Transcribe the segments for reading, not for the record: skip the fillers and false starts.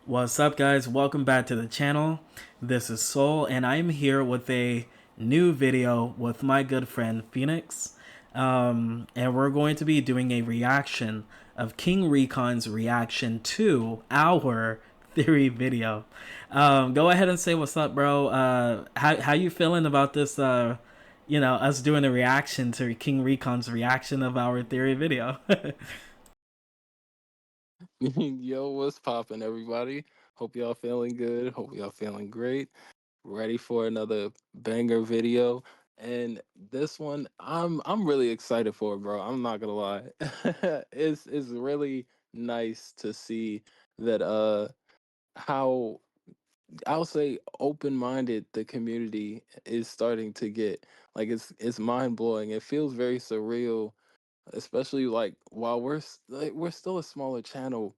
What's up, guys? Welcome back to the channel. This is Soul, and I'm here with a new video with my good friend Phoenix. And we're going to be doing a reaction of King Recon's reaction to our theory video. Go ahead and say what's up, bro. How you feeling about this? Us doing a reaction to King Recon's reaction of our theory video. Yo, what's poppin', everybody? Hope y'all feeling good. Hope y'all feeling great. Ready for another banger video. And this one, I'm really excited for, bro. I'm not gonna lie. It's really nice to see that how I'll say open-minded the community is starting to get. Like it's mind-blowing. It feels very surreal, especially like while we're still a smaller channel,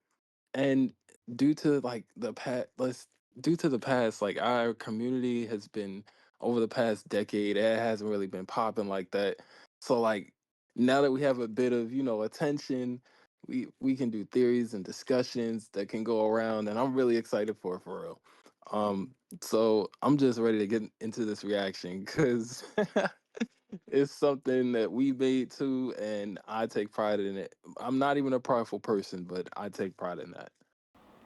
and due to like the past let's due to the past, like our community has been over the past decade, it hasn't really been popping like that. So like now that we have a bit of, attention, we can do theories and discussions that can go around, and I'm really excited for real. um so I'm just ready to get into this reaction because it's something that we made too, and I take pride in it. I'm not even a prideful person, but I take pride in that.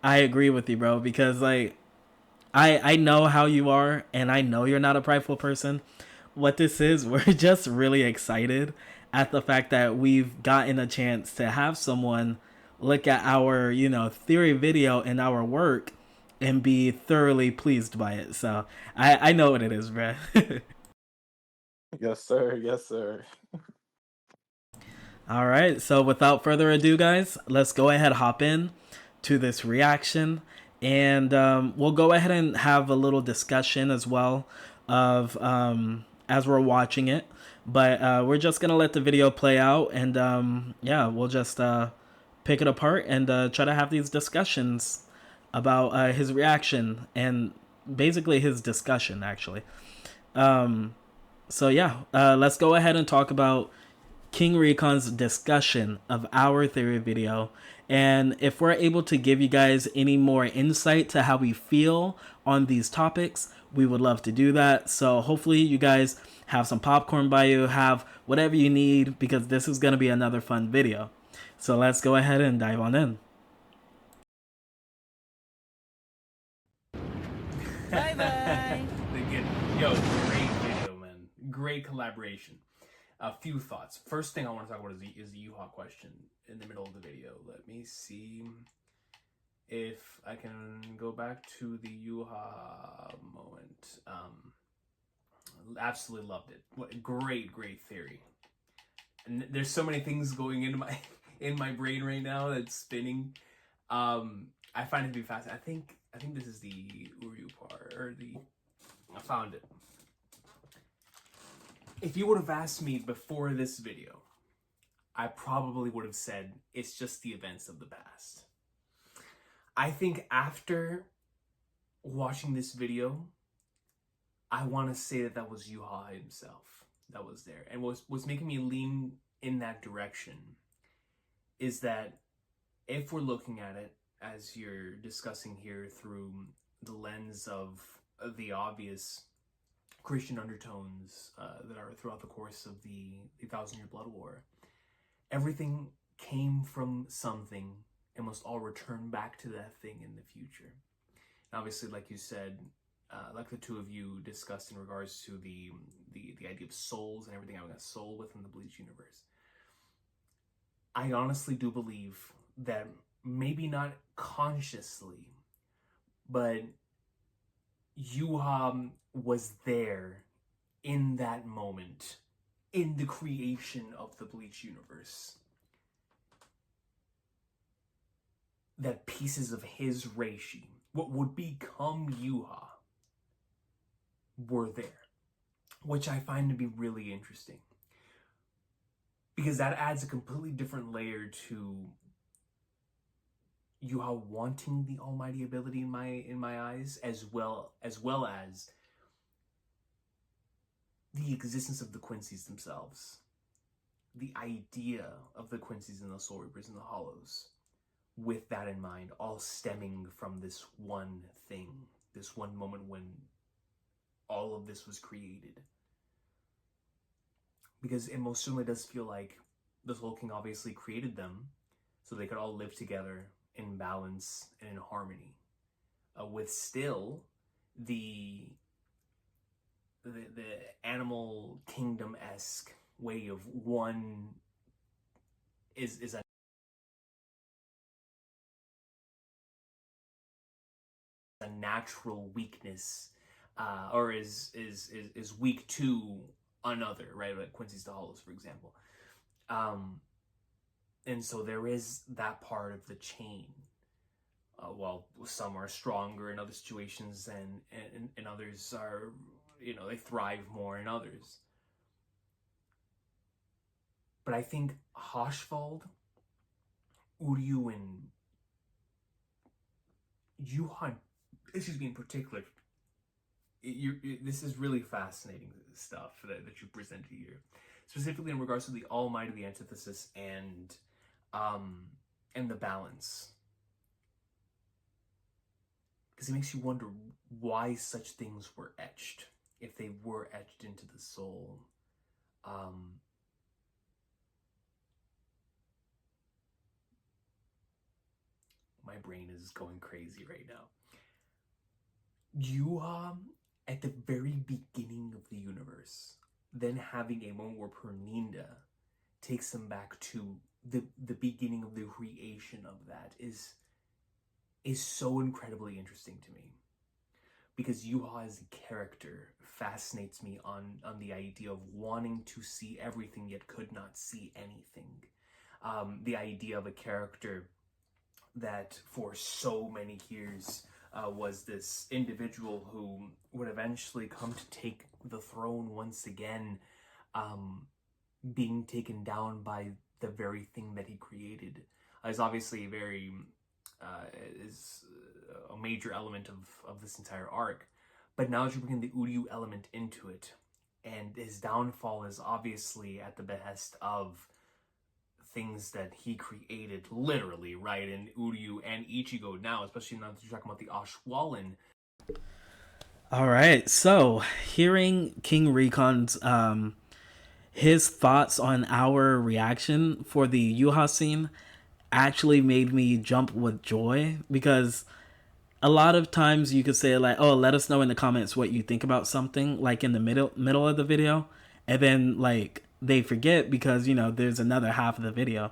I agree with you, bro, because I know how you are, and I know you're not a prideful person. What this is, we're just really excited at the fact that we've gotten a chance to have someone look at our, theory video and our work and be thoroughly pleased by it. So I know what it is, bro. Yes, sir. Yes, sir. All right. So without further ado, guys, let's go ahead hop in to this reaction, and we'll go ahead and have a little discussion as well of as we're watching it. But we're just gonna let the video play out, and yeah, we'll just pick it apart and try to have these discussions about his reaction and basically his discussion, actually. So yeah, let's go ahead and talk about King Recon's discussion of our theory video. And if we're able to give you guys any more insight to how we feel on these topics, we would love to do that. So hopefully you guys have some popcorn by you, have whatever you need, because this is going to be another fun video. So let's go ahead and dive on in. Bye bye. Yo, great video, man. Great collaboration. A few thoughts. First thing I want to talk about is the U-Haul question in the middle of the video. Let me see if I can go back to the U-Haul moment. Absolutely loved it. What great theory. And there's so many things going into my in my brain right now that's spinning. I find it to be fascinating. I think this is the Uryu part, or the I found it. If you would have asked me before this video, I probably would have said it's just the events of the past. I think after watching this video, I want to say that was Yuha himself that was there. And what's making me lean in that direction is that if we're looking at it as you're discussing here through the lens of the obvious Christian undertones that are throughout the course of the Thousand Year Blood War, everything came from something and must all return back to that thing in the future. And obviously, like you said, like the two of you discussed in regards to the idea of souls and everything having a soul within the Bleach universe, I honestly do believe that maybe not consciously, but Yuha was there in that moment, in the creation of the Bleach universe, that pieces of his Reishi, what would become Yuha, were there, which I find to be really interesting, because that adds a completely different layer to Yuha wanting the almighty ability in my eyes, as well as the existence of the Quincy's themselves, the idea of the Quincy's and the Soul Reapers and the Hollows, with that in mind, all stemming from this one thing, this one moment when all of this was created. Because it most certainly does feel like the Soul King obviously created them so they could all live together in balance and in harmony, with still the animal kingdom-esque way of one is a natural weakness, or is weak to another, right? Like Quincy's the Hollows, for example. And so there is that part of the chain. Well, some are stronger in other situations, and others are, they thrive more in others. But I think Haschwald, Uryu, and Yuha, in particular, this is really fascinating stuff that you presented here, specifically in regards to the Almighty, the antithesis, and the balance. Because it makes you wonder why such things were etched, if they were etched into the soul. My brain is going crazy right now. Yuha, at the very beginning of the universe, then having a moment where Perninda takes him back to the beginning of the creation of that is so incredibly interesting to me. Because Yuha as a character fascinates me on the idea of wanting to see everything yet could not see anything. The idea of a character that for so many years was this individual who would eventually come to take the throne once again, being taken down by the very thing that he created, is obviously is a major element of this entire arc. But now as you bring the Uryu element into it, and his downfall is obviously at the behest of things that he created, literally, right? And Uryu and Ichigo now, especially now that you're talking about the Ashwaulan. All right, so hearing King Recon's his thoughts on our reaction for the Yuha scene actually made me jump with joy, because a lot of times you could say like, oh, let us know in the comments what you think about something, like in the middle of the video, and then like they forget because there's another half of the video.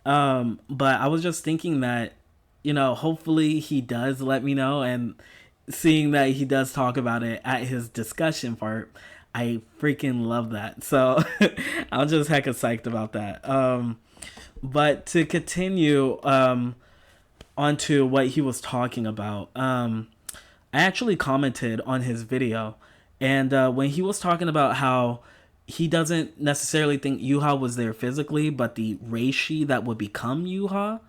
But I was just thinking that hopefully he does let me know, and seeing that he does talk about it at his discussion part, I freaking love that. So I'm just hecka psyched about that. But to continue onto what he was talking about, I actually commented on his video, and when he was talking about how he doesn't necessarily think Yuha was there physically, but the Reishi that would become Yuha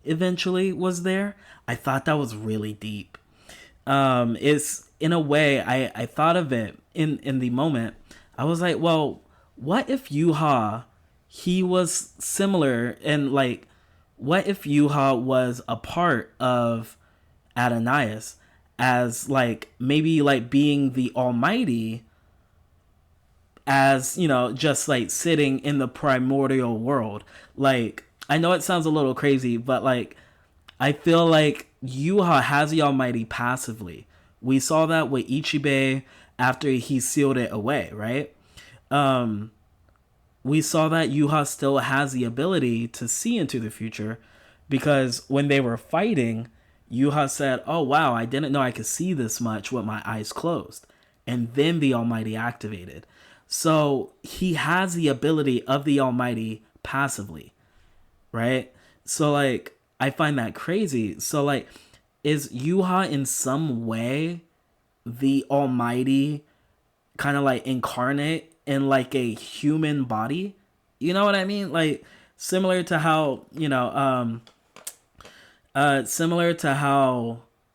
eventually was there, I thought that was really deep. It's, in a way, I thought of it in the moment. I was like, well, what if Yuha, he was similar, and like, what if Yuha was a part of Adonais, as like maybe like being the Almighty, as just like sitting in the primordial world. Like, I know it sounds a little crazy, but like I feel like Yuha has the Almighty passively. We saw that with Ichibei after he sealed it away, right? We saw that Yuha still has the ability to see into the future, because when they were fighting, Yuha said, oh wow, I didn't know I could see this much with my eyes closed. And then the Almighty activated. So he has the ability of the Almighty passively, right? So like, I find that crazy. So like, is Yuha in some way the Almighty kind of like incarnate in like a human body? You know what I mean? Like, similar to how,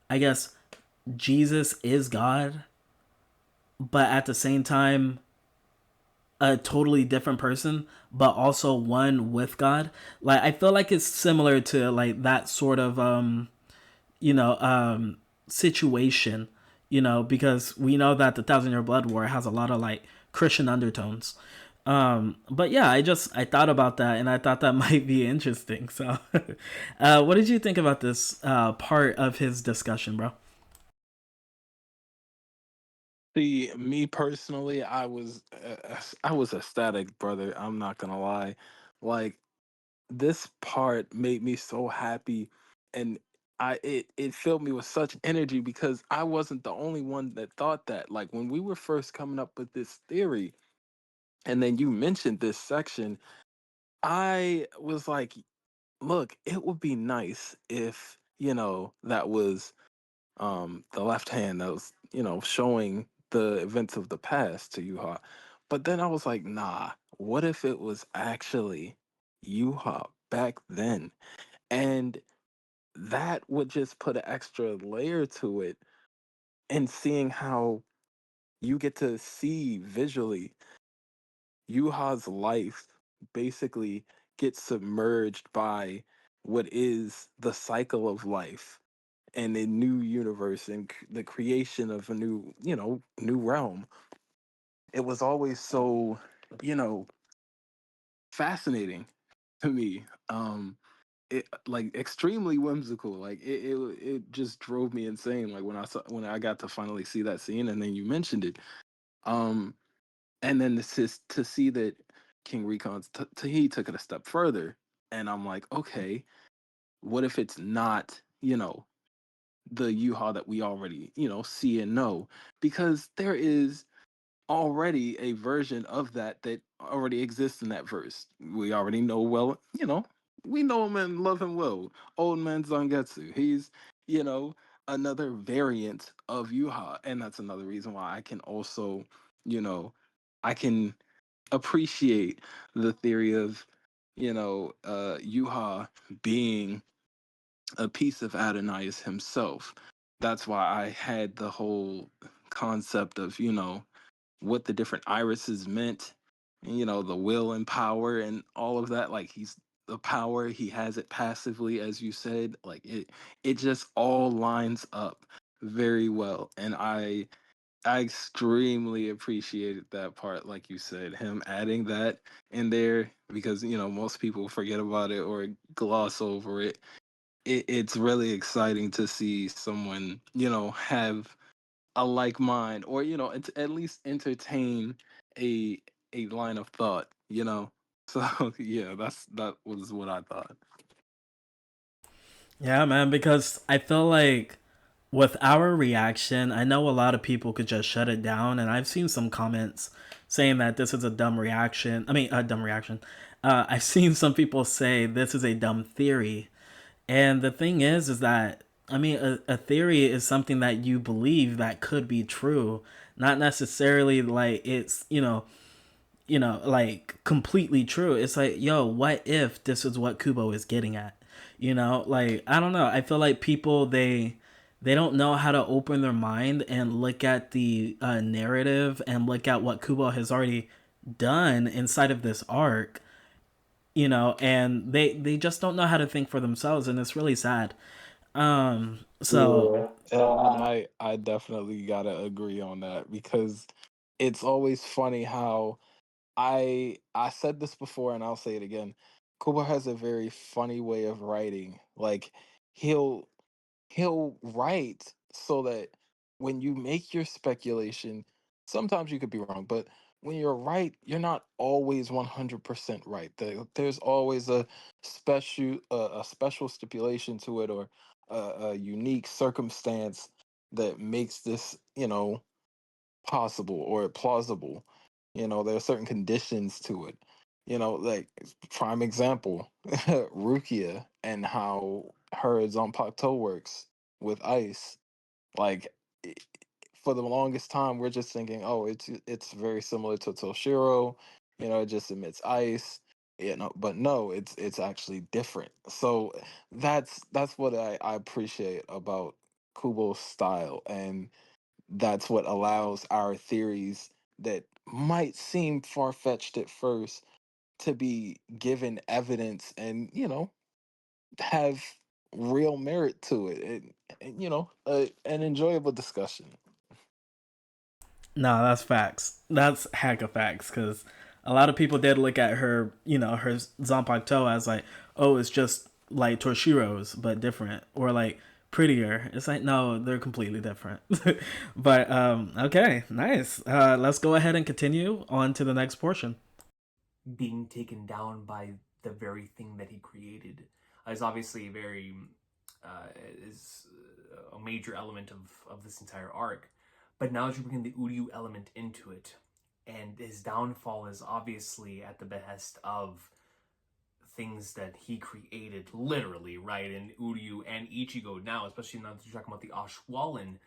I guess Jesus is God, but at the same time, a totally different person, but also one with God. Like I feel like it's similar to like that sort of you know, situation, you know, because we know that the Thousand Year Blood War has a lot of like Christian undertones. But yeah, I thought about that and I thought that might be interesting. So, what did you think about this part of his discussion, bro? See, me personally, I was ecstatic, brother. I'm not gonna lie. Like, this part made me so happy, and it filled me with such energy because I wasn't the only one that thought that. Like when we were first coming up with this theory, and then you mentioned this section, I was like, look, it would be nice if, that was the left hand that was, showing the events of the past to Yuha. But then I was like, nah, what if it was actually Yuha back then? And that would just put an extra layer to it, and seeing how you get to see visually Yuha's life basically gets submerged by what is the cycle of life and a new universe and the creation of a new realm. It was always so, you know, fascinating to me. It like extremely whimsical. Like it just drove me insane. Like when I got to finally see that scene, and then you mentioned it. Um, and then this is to see that King Recon's he took it a step further, and I'm like, okay, what if it's not, the U-Haul that we already, see and know? Because there is already a version of that already exists in that verse. We already know well, we know him and love him well. Old man Zangetsu. He's, you know, another variant of Yuha. And that's another reason why I can also, you know, I can appreciate the theory of, Yuha being a piece of Adonais himself. That's why I had the whole concept of, what the different irises meant, and, the will and power and all of that. Like he's the power, he has it passively, as you said. Like it just all lines up very well. And I extremely appreciated that part, like you said, him adding that in there because most people forget about it or gloss over it. It's really exciting to see someone have a like mind, or at least entertain a a line of thought. So yeah, that was what I thought. Yeah, man, because I feel like with our reaction, I know a lot of people could just shut it down, and I've seen some comments saying that this is a dumb reaction. I mean, a dumb reaction. I've seen some people say this is a dumb theory, and the thing is that I mean, a theory is something that you believe that could be true, not necessarily like it's like completely true. It's like, yo, what if this is what Kubo is getting at? Like I don't know. I feel like people they don't know how to open their mind and look at the narrative and look at what Kubo has already done inside of this arc. And they just don't know how to think for themselves, and it's really sad. So Yeah, and I definitely gotta agree on that because it's always funny how I said this before and I'll say it again. Kubo has a very funny way of writing. Like he'll he'll write so that when you make your speculation, sometimes you could be wrong, but when you're right, you're not always 100% right. There's always a special stipulation to it, or a unique circumstance that makes this, possible or plausible. There are certain conditions to it. Like prime example, Rukia and how her Zanpakuto works with ice. Like i- for the longest time, we're just thinking, oh, it's very similar to Toshiro. It just emits ice. But no, it's actually different. So that's what I appreciate about Kubo's style, and that's what allows our theories that might seem far-fetched at first to be given evidence and, have real merit to it, and an enjoyable discussion. No, that's facts. That's heck of facts because a lot of people did look at her, her Zanpakuto as like, oh, it's just like Toshiro's but different, or like prettier. It's like no, they're completely different. But okay, nice. Let's go ahead and continue on to the next portion. Being taken down by the very thing that he created is obviously very uh, is a major element of this entire arc. But now that you're bringing the Uryu element into it, and his downfall is obviously at the behest of things that he created, literally, right? And Uryu and Ichigo now, especially now that you're talking about the Ashwaulen,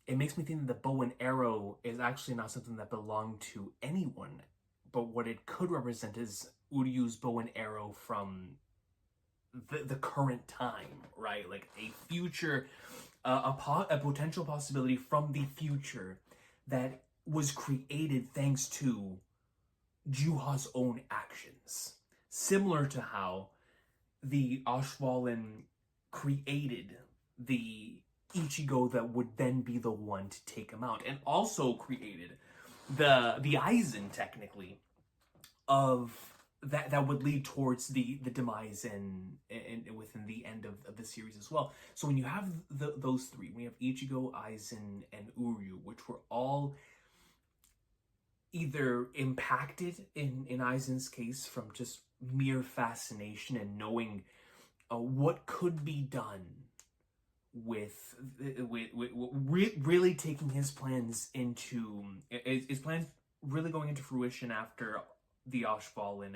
it makes me think that the bow and arrow is actually not something that belonged to anyone, but what it could represent is Uryu's bow and arrow from the current time, right? Like a future, a potential possibility from the future that was created thanks to Juha's own actions. Similar to how the Ashwaulen created the Ichigo that would then be the one to take him out, and also created the Aizen technically of that would lead towards the demise and within the end of the series as well. So when you have those three, we have Ichigo, Aizen, and Uryu, which were all either impacted in Aizen's case from just mere fascination and knowing what could be done with really taking his plans into his plans really going into fruition after the Ashwaulen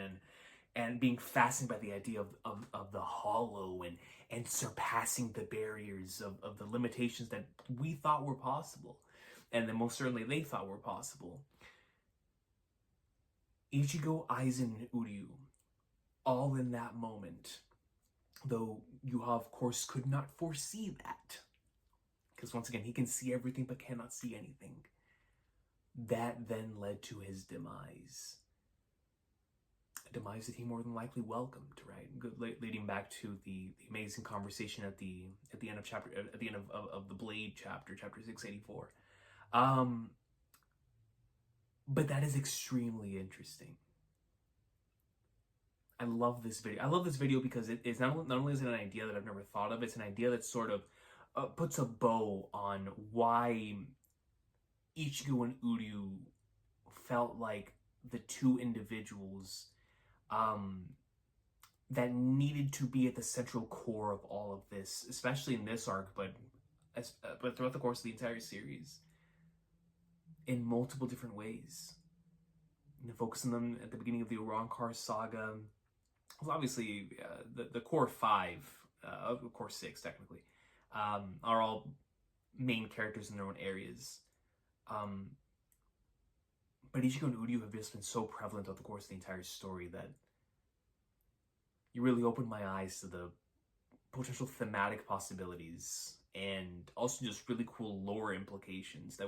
and being fascinated by the idea of the hollow and surpassing the barriers of the limitations that we thought were possible and then most certainly they thought were possible. Ichigo, Aizen, and Uryu, all in that moment. Though Yuha, of course, could not foresee that. Because once again, he can see everything but cannot see anything. That then led to his demise. A demise that he more than likely welcomed, right? Leading back to the amazing conversation at the end of of the Blade chapter 684. But that is extremely interesting. I love this video. I love this video because it's not only is it an idea that I've never thought of, it's an idea that sort of puts a bow on why Ichigo and Uryu felt like the two individuals that needed to be at the central core of all of this, especially in this arc, but throughout the course of the entire series, in multiple different ways. And focusing them at the beginning of the Urankar saga. Well, obviously, the core five, of core six technically, are all main characters in their own areas. But Ichigo and Uryu have just been so prevalent throughout the course of the entire story that you really opened my eyes to the potential thematic possibilities and also just really cool lore implications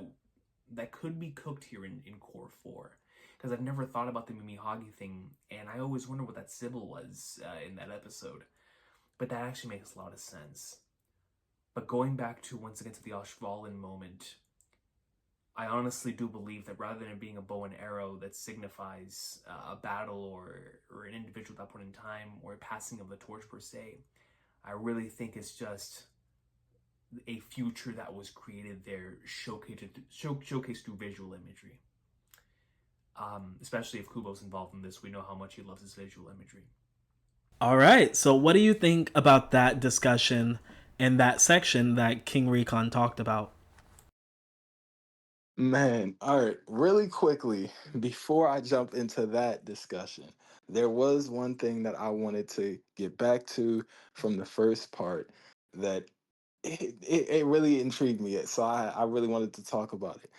that could be cooked here in core 4. Because I've never thought about the Mimihagi thing, and I always wonder what that symbol was in that episode. But that actually makes a lot of sense. But going back to, once again, to the Ashwaulen moment, I honestly do believe that rather than it being a bow and arrow that signifies a battle or an individual at that point in time, or a passing of the torch per se, I really think it's just a future that was created there, showcased through visual imagery. Especially if Kubo's involved in this, we know how much he loves his visual imagery. All right, so what do you think about that discussion in that section that King Recon talked about? Man, all right, really quickly, before I jump into that discussion, there was one thing that I wanted to get back to from the first part that it really intrigued me. So I really wanted to talk about it.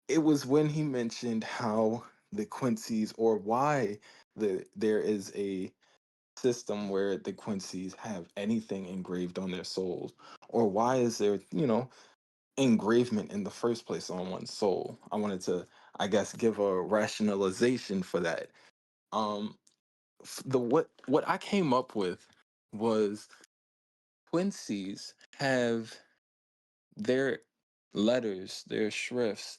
It was when he mentioned how the Quincy's, or why there is a system where the Quincy's have anything engraved on their souls, or why is there, engravement in the first place on one's soul. I guess, give a rationalization for that. Um, the what I came up with was Quincy's have their letters, their shrifts,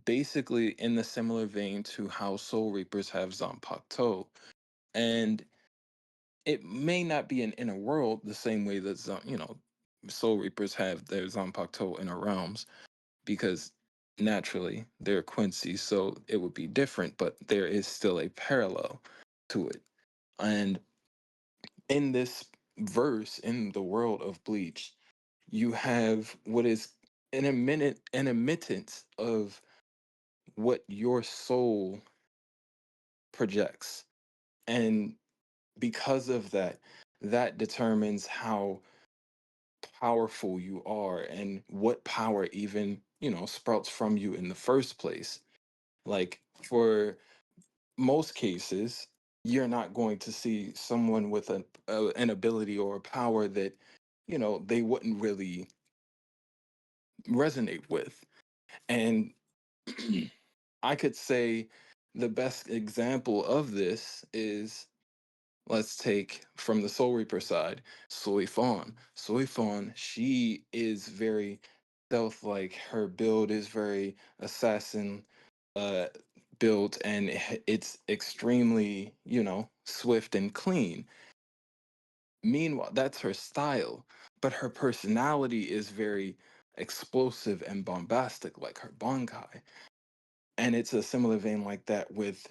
basically in the similar vein to how Soul Reapers have Zanpakuto. And it may not be an inner world the same way that Soul Reapers have their Zanpakuto inner realms, because naturally they're Quincy, so it would be different, but there is still a parallel to it. And in this verse, in the world of Bleach, you have what is an emittance of what your soul projects. And because of that, that determines how powerful you are and what power even, sprouts from you in the first place. Like, for most cases, you're not going to see someone with an ability or a power that, they wouldn't really resonate with. And I could say the best example of this is, let's take from the Soul Reaper side, Soy Fawn. Soy Fawn, she is very stealth like. Her build is very assassin uh built, and it's extremely, swift and clean. Meanwhile, that's her style, but her personality is very explosive and bombastic like her Bankai. And it's a similar vein like that with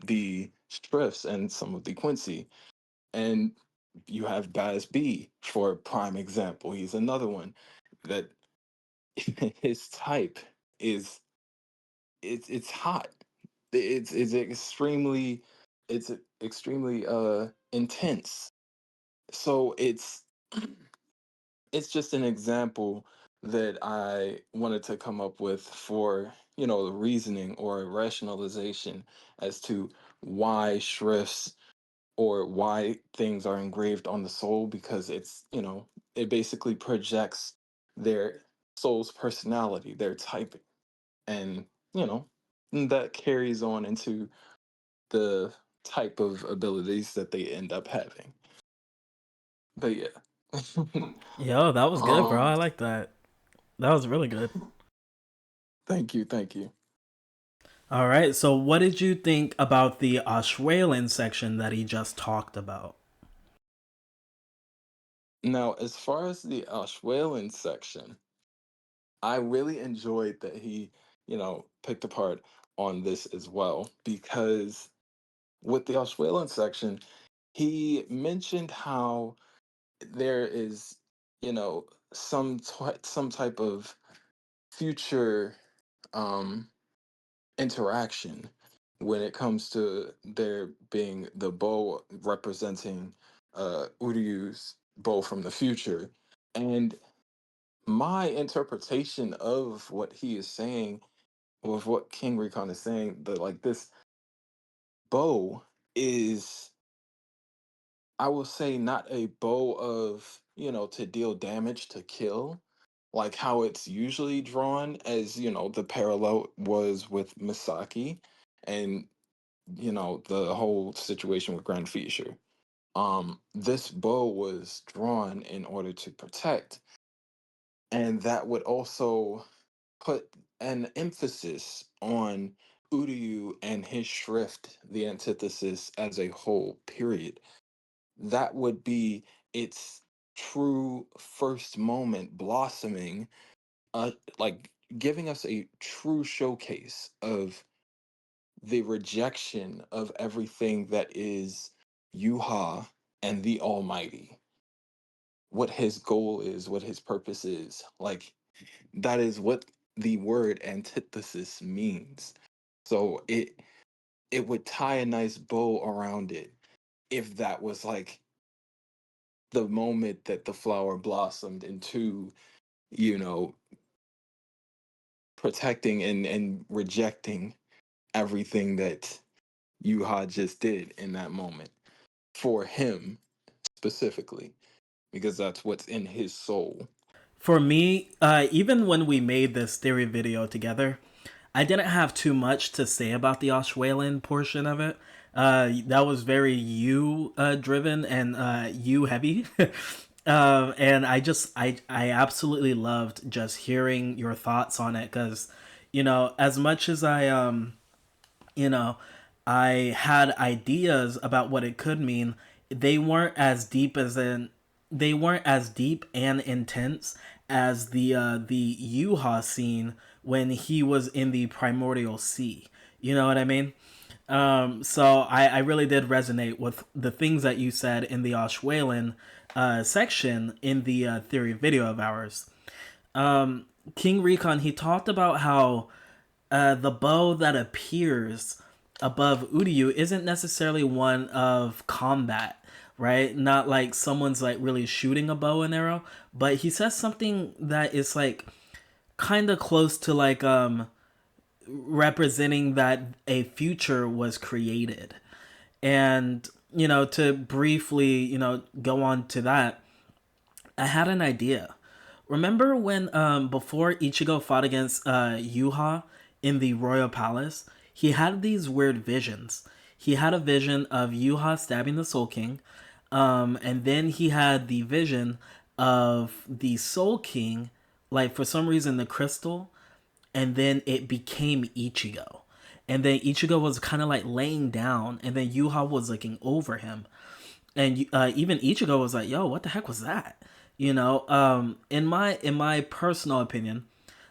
the Striffs and some of the Quincy. And you have Baz B for a prime example. He's another one that his type is, it's hot. It's extremely, it's extremely intense. So it's just an example that I wanted to come up with for, the reasoning or rationalization as to why shrifts or why things are engraved on the soul, because it basically projects their soul's personality, their typing. And, that carries on into the type of abilities that they end up having. But yeah. Yo, that was good, bro. um I like that. That was really good. Thank you, thank you. All right. So, what did you think about the Australian section that he just talked about? Now, as far as the Ashwelin section, I really enjoyed that he, picked apart on this as well, because with the Ashwelin section, he mentioned how there is, some type of future um interaction when it comes to there being the bow representing Uryu's bow from the future. And my interpretation of what he is saying, with what King Recon is saying, that like this bow is, I will say, not a bow of, to deal damage, to kill, like how it's usually drawn, as, the parallel was with Misaki and, the whole situation with Grand Fisher. This bow was drawn in order to protect, and that would also put an emphasis on Uryu and his shrift, the antithesis as a whole, period. That would be its true first moment blossoming, like giving us a true showcase of the rejection of everything that is Yuha and the Almighty, what his goal is, what his purpose is. Like, that is what the word antithesis means. So it would tie a nice bow around it if that was like the moment that the flower blossomed into, you know, protecting and rejecting everything that Yuha just did in that moment for him specifically, because that's what's in his soul. For me, even when we made this theory video together, I didn't have too much to say about the Australian portion of it. That was very you driven and you heavy. And I absolutely loved just hearing your thoughts on it because, as much as you know, I had ideas about what it could mean. They weren't as deep as in they weren't as deep and intense as the Yuha scene when he was in the primordial sea. You know what I mean? So I really did resonate with the things that you said in the Ashwelin section in the theory video of ours. King Recon, he talked about how the bow that appears above Uryu isn't necessarily one of combat, right? Not like someone's like really shooting a bow and arrow, but he says something that is like kind of close to like representing that a future was created. And to briefly, go on to that, I had an idea. Remember when before Ichigo fought against Yuha in the royal palace, he had these weird visions. He had a vision of Yuha stabbing the Soul King, and then he had the vision of the Soul King, like for some reason the crystal, and then it became Ichigo. And then Ichigo was kind of like laying down, and then Yuha was looking over him, and even Ichigo was like, "Yo, what the heck was that?" In my personal opinion,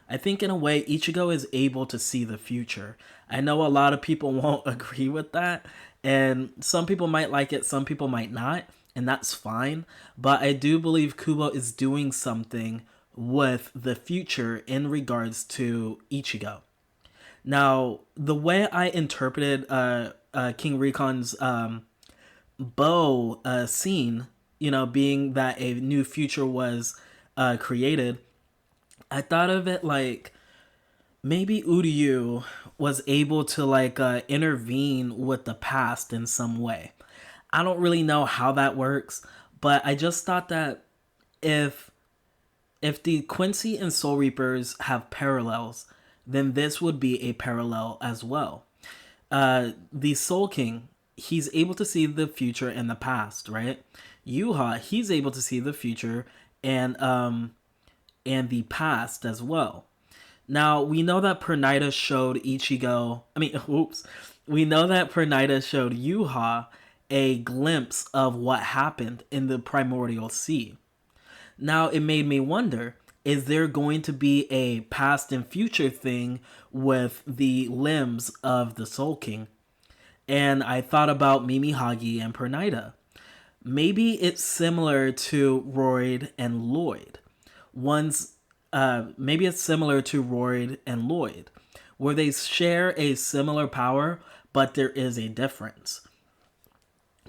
I think in a way Ichigo is able to see the future. I know a lot of people won't agree with that, and some people might like it, some people might not, and that's fine. But I do believe Kubo is doing something with the future in regards to Ichigo. Now, the way I interpreted King Recon's bow scene, being that a new future was created, I thought of it like maybe Uryu was able to like intervene with the past in some way. I don't really know how that works, but I just thought that if the Quincy and Soul Reapers have parallels, then this would be a parallel as well. The Soul King, he's able to see the future and the past, right? Yuha, he's able to see the future and the past as well. Now we know that Pernida showed Ichigo. I mean, oops. We know that Pernida showed Yuha a glimpse of what happened in the primordial sea. Now it made me wonder, is there going to be a past and future thing with the limbs of the Soul King? And I thought about Mimi Hagi and Pernida. Maybe it's similar to Royd and Lloyd. One's maybe it's similar to Royd and Lloyd, where they share a similar power, but there is a difference.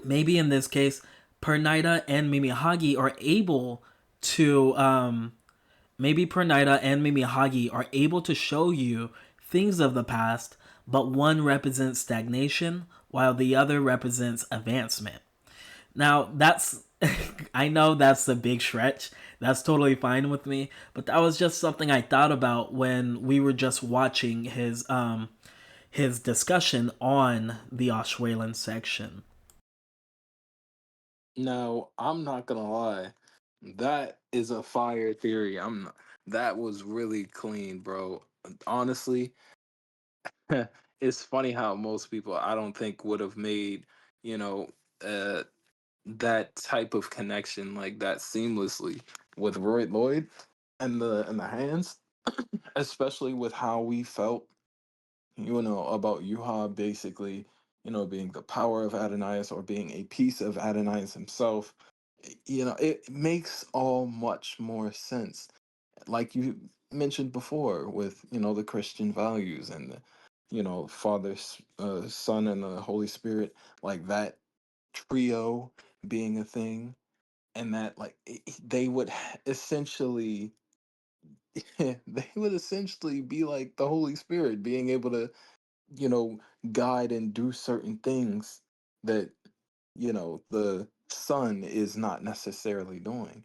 Maybe in this case, Pernida and Mimihagi are able to maybe Pernida and Mimihagi are able to show you things of the past, but one represents stagnation while the other represents advancement. Now, that's I know that's a big stretch. That's totally fine with me, but that was just something I thought about when we were just watching his discussion on the Australian section. Now, I'm not gonna lie, that is a fire theory. That was really clean, bro. Honestly, it's funny how most people I don't think would have made, you know, uh that type of connection like that seamlessly with Roy Lloyd and the hands, especially with how we felt, about Yuha basically, being the power of Adonais or being a piece of Adonais himself. It makes all much more sense. Like you mentioned before, with the Christian values and the Father, Son, and the Holy Spirit, like that trio being a thing, and that like they would essentially they would essentially be like the Holy Spirit being able to you know guide and do certain things that the Son is not necessarily doing.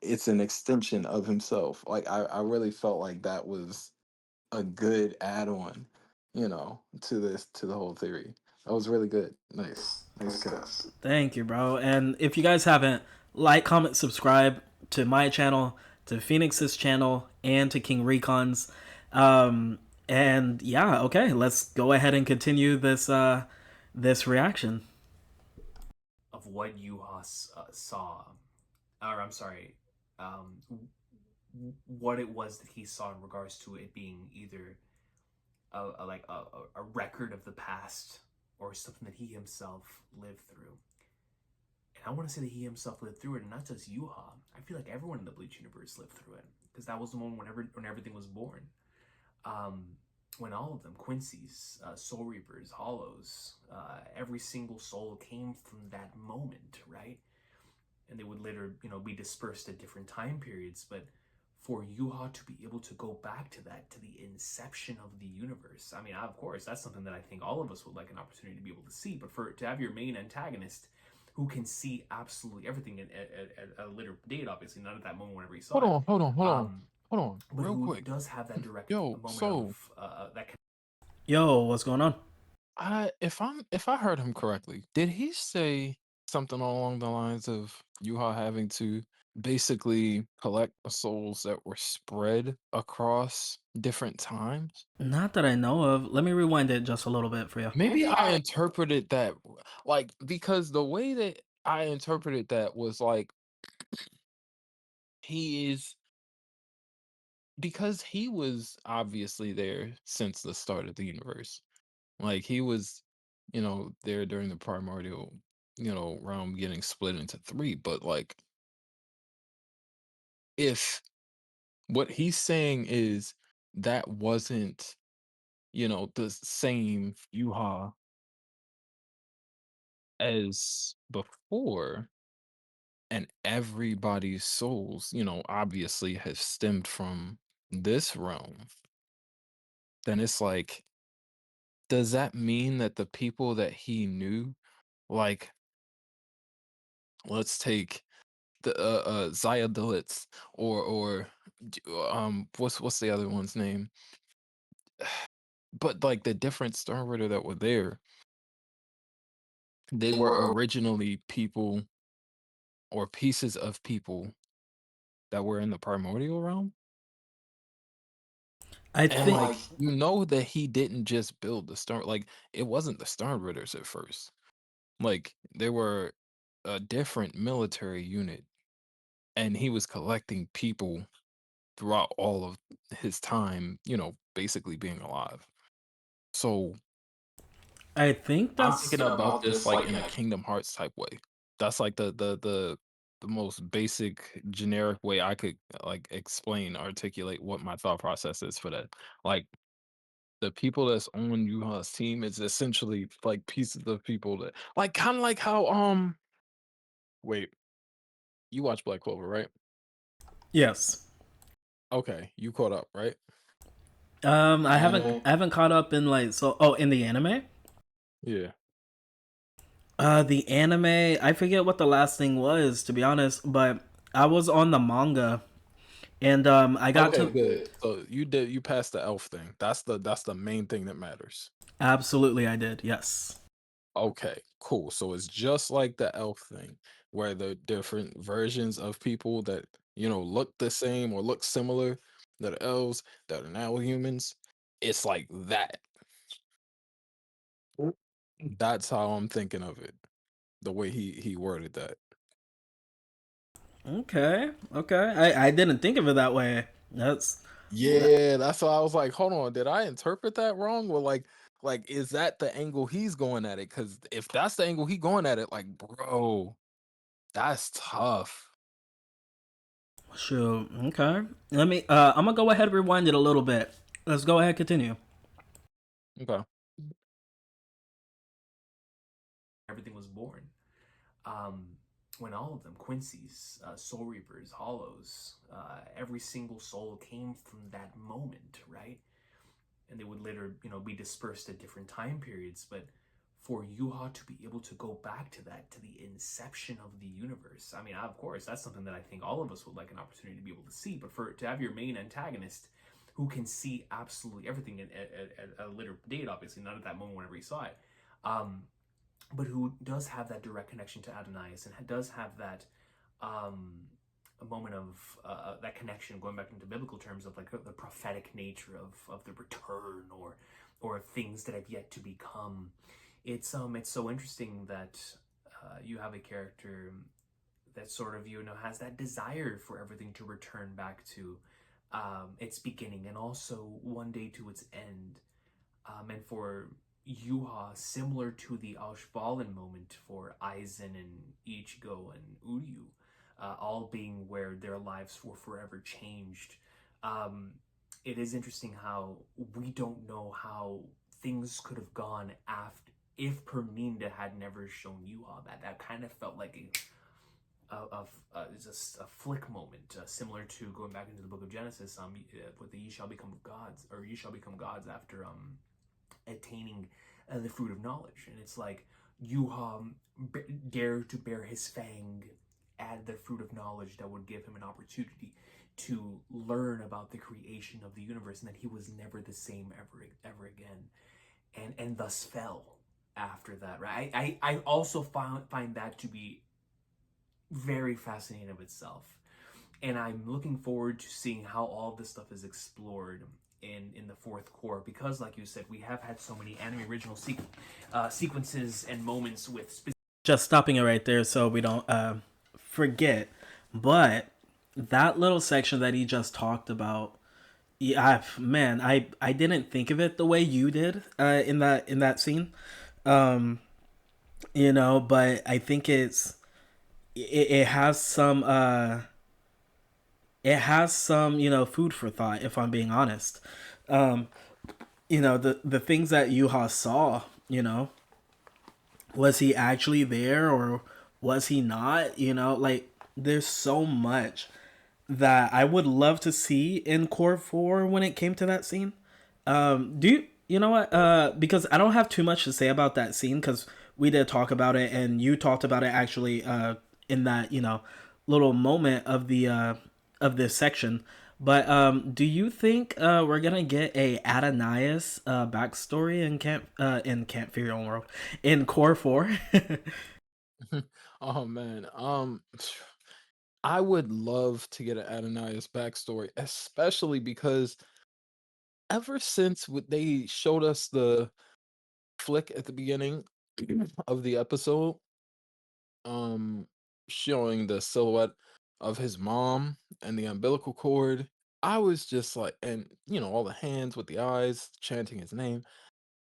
It's an extension of himself. Like I really felt like that was a good add-on, to the whole theory. That was really good. Nice cuts. Thank you, bro. And if you guys haven't, like, comment, subscribe to my channel, to Phoenix's channel, and to King Recon's. And yeah, okay, let's go ahead and continue this reaction. Of what Yuha saw, or I'm sorry, what it was that he saw in regards to it being either a record of the past or something that he himself lived through. And I want to say that he himself lived through it, and not just Yuha. I feel like everyone in the Bleach universe lived through it, because that was the moment when everything was born. When all of them, Quincy's, Soul Reapers, Hollows, every single soul came from that moment, right? And they would later, be dispersed at different time periods. But for Yuha to be able to go back to that, to the inception of the universe, I mean, of course, that's something that I think all of us would like an opportunity to be able to see. But to have your main antagonist who can see absolutely everything at a later date, obviously not at that moment whenever he saw it. Hold on, But real who quick. does have that direct Yo, moment so of that. Yo, what's going on? if I heard him correctly, did he say something along the lines of Yuha having to basically collect the souls that were spread across different times? Not that I know of. Let me rewind it just a little bit for you. Maybe I interpreted that like because the way that I interpreted that was like he is because he was obviously there since the start of the universe. Like he was, there during the primordial, realm getting split into three. But like, if what he's saying is that wasn't, the same Yuha as before, and everybody's souls, obviously have stemmed from this realm, then it's like, does that mean that the people that he knew, like, let's take the Zayadilits or what's the other one's name? But like the different Sternritter that were there, they were originally people or pieces of people that were in the primordial realm. I And think like that he didn't just build the Stern, like it wasn't the Sternritters at first. Like they were a different military unit, and he was collecting people throughout all of his time, basically being alive. So I think I'm that's thinking about this like in a Kingdom Hearts type way. That's like the most basic generic way I could like explain, articulate what my thought process is for that. Like the people that's on Yuha's team is essentially like pieces of people that like kind of like how wait, you watch Black Clover, right? yes. Okay, you caught up, right? I haven't caught up in like in the anime. Yeah. The anime, I forget what the last thing was, to be honest, but I was on the manga, and I got Okay, to good. So you passed the elf thing. That's the main thing that matters. absolutely I did. Yes. Okay, cool. So it's just like the elf thing, where the different versions of people that, look the same or look similar, that are elves, that are now humans. It's like that. That's how I'm thinking of it. The way he worded that. Okay. Okay. I didn't think of it that way. That's Yeah, that's why I was like, hold on, did I interpret that wrong? Well, like, is that the angle he's going at it? Because if that's the angle he going at it, like, bro, that's tough. sure. Okay. Let me. I'm gonna go ahead and rewind it a little bit. Let's go ahead. Continue. Okay. Everything was born. Um, when all of them, Quincy's, Soul Reapers, Hollows, every single soul came from that moment, right? And they would later, be dispersed at different time periods. But for Yuha to be able to go back to that, to the inception of the universe, I mean, of course, that's something that I think all of us would like an opportunity to be able to see. But to have your main antagonist who who can see absolutely everything at a later date, obviously, not at that moment whenever he saw it. But who does have that direct connection to Adonais and does have that a moment of that connection, going back into biblical terms, of like the prophetic nature of the return or things that have yet to become. It's so interesting that you have a character that sort of, you know, has that desire for everything to return back to its beginning, and also one day to its end. And for Yuha, similar to the Auschwallen moment for Aizen and Ichigo and Uryu, all being where their lives were forever changed. It is interesting how we don't know how things could have gone after if Perminda had never shown Yuha that. That kind of felt like just a flick moment, similar to going back into the book of Genesis, with the ye shall become gods, or ye shall become gods after attaining the fruit of knowledge. And it's like Yuha dared to bear his fang at the fruit of knowledge that would give him an opportunity to learn about the creation of the universe, and that he was never the same ever again, and thus fell after that, right? I also find that to be very fascinating of itself, and I'm looking forward to seeing how all this stuff is explored in the fourth core, because like you said, we have had so many anime original sequences and moments with just stopping it right there so we don't forget, but that little section that he just talked about, yeah, man, I didn't think of it the way you did in that scene, you know, but I think it has some you know, food for thought, if I'm being honest. You know, the things that Yuha saw, you know, was he actually there or was he not? You know, like, there's so much that I would love to see in Core 4 when it came to that scene. You know what? Because I don't have too much to say about that scene, because we did talk about it and you talked about it actually in that, you know, little moment of the of this section. But do you think we're gonna get a Adonias backstory in Camp Furion World in Core 4? Oh man, I would love to get an Ananias backstory, especially because ever since they showed us the flick at the beginning of the episode, um, showing the silhouette of his mom and the umbilical cord, I was just like, and you know, all the hands with the eyes chanting his name.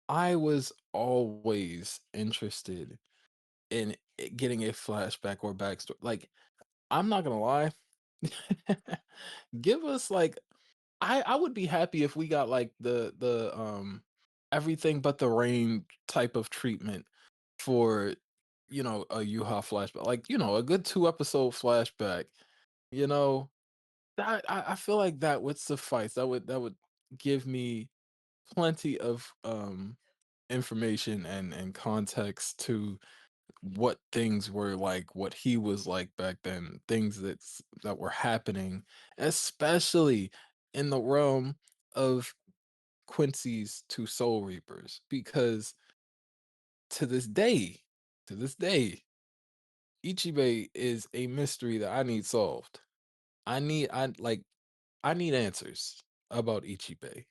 I was always interested in getting a flashback or backstory. Like, I'm not gonna lie. Give us like I would be happy if we got like the everything but the rain type of treatment for, you know, a Yuha flashback. Like, you know, a good 2 episode flashback, you know. That I feel like that would suffice. That would give me plenty of information and context to what things were like, what he was like back then, things that were happening, especially in the realm of Quincy's two Soul Reapers, because to this day, to this day, Ichibe is a mystery that I need solved. I need answers about Ichibe.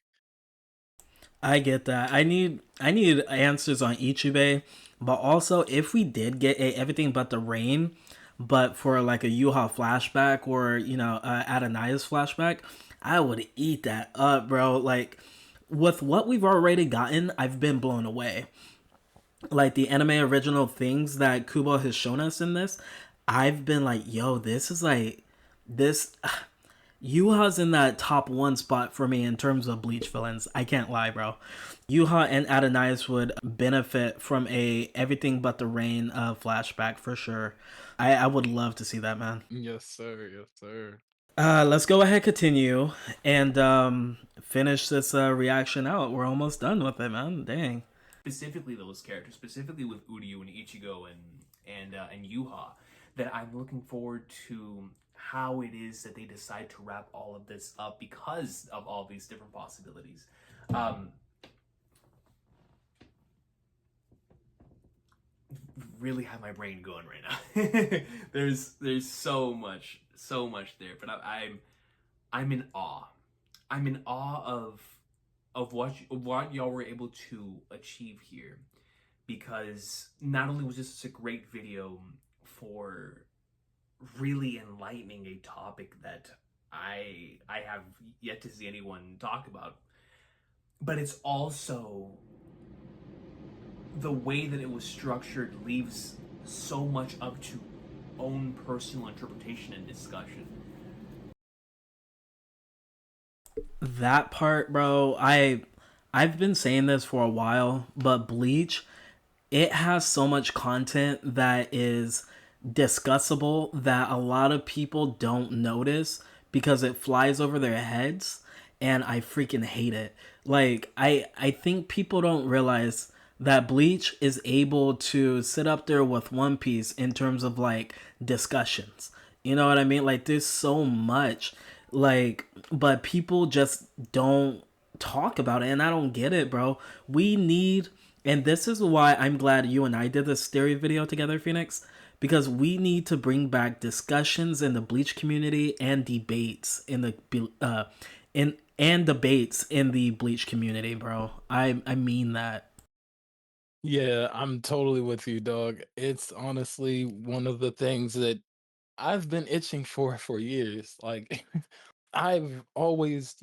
I get that. I need answers on Ichibei, but also if we did get a everything but the rain, but for like a Yuha flashback or, you know, Adonias flashback, I would eat that up, bro. Like, with what we've already gotten, I've been blown away. Like the anime original things that Kubo has shown us in this, I've been like, yo, this is like this. Yuha's in that top one spot for me in terms of Bleach villains. I can't lie, bro. Yuha and Adonias would benefit from a everything but the rain flashback for sure. I would love to see that, man. Yes, sir. Yes, sir. Let's go ahead, continue, and finish this reaction out. We're almost done with it, man. Dang. specifically those characters, specifically with Uryu and Ichigo and Yuha, that I'm looking forward to how it is that they decide to wrap all of this up because of all these different possibilities. Really have my brain going right now. there's so much there, but I'm in awe. I'm in awe of what y'all were able to achieve here, because not only was this a great video for really enlightening a topic that I have yet to see anyone talk about, but it's also the way that it was structured leaves so much up to own personal interpretation and discussion. That part, bro, I've been saying this for a while, but Bleach, it has so much content that is discussable that a lot of people don't notice because it flies over their heads, and I freaking hate it. Like I think people don't realize that Bleach is able to sit up there with One Piece in terms of like discussions. You know what I mean? Like there's so much, like, but people just don't talk about it, and I don't get it, bro. We need, and this is why I'm glad you and I did this theory video together, Phoenix, because we need to bring back discussions in the Bleach community and debates in the debates in the Bleach community, bro. I mean that. Yeah, I'm totally with you, dog. It's honestly one of the things that I've been itching for years. Like I've always,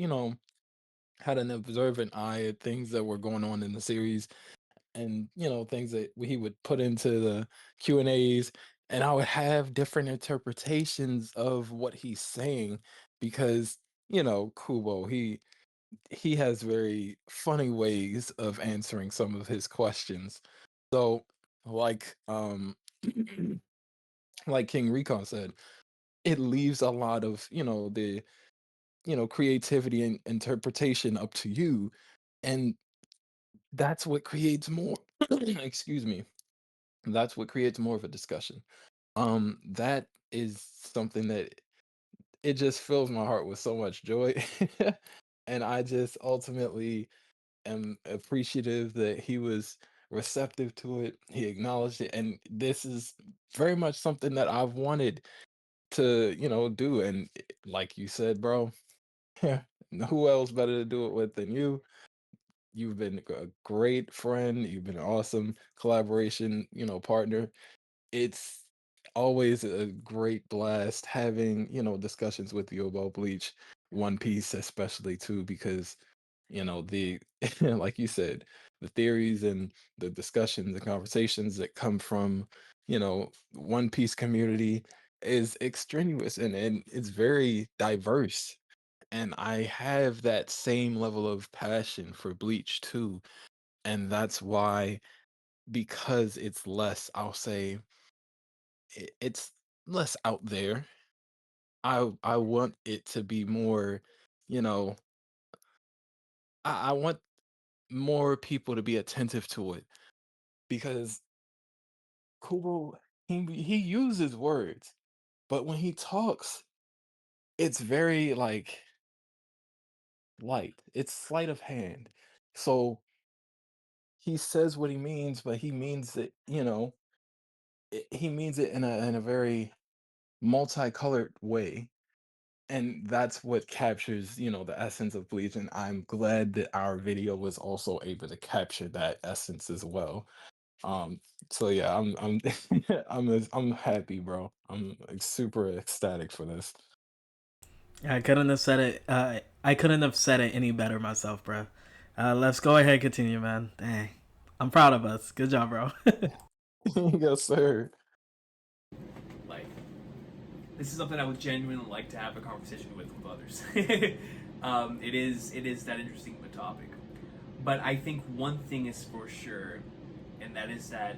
had an observant eye at things that were going on in the series, and things that he would put into the Q&As, and I would have different interpretations of what he's saying because Kubo, he has very funny ways of answering some of his questions. So, like like King Recon said, it leaves a lot of the creativity and interpretation up to you, and that's what creates more excuse me, that's what creates more of a discussion. That is something that it just fills my heart with so much joy. And I just ultimately am appreciative that he was receptive to it, he acknowledged it, and this is very much something that I've wanted to do. And like you said, bro, who else better to do it with than you? You've been a great friend. You've been an awesome collaboration, partner. It's always a great blast having, discussions with you about Bleach, One Piece, especially too, because, the, like you said, the theories and the discussions and conversations that come from, One Piece community is extraneous, and it's very diverse. And I have that same level of passion for Bleach too. And that's why, because it's less, I'll say, it's less out there. I want it to be more, you know, I want more people to be attentive to it because Kubo, he uses words, but when he talks, it's very like light. It's sleight of hand. So he says what he means, but he means it, he means it in a very multicolored way. And that's what captures, the essence of Bleach. And I'm glad that our video was also able to capture that essence as well. Um, so yeah, I'm I'm happy, bro. I'm like, super ecstatic for this. I couldn't have said it. I couldn't have said it any better myself, bro. Let's go ahead and continue, man. Dang, I'm proud of us. Good job, bro. Yes, sir. Like, this is something I would genuinely like to have a conversation with others. It is that interesting of a topic. But I think one thing is for sure, and that is that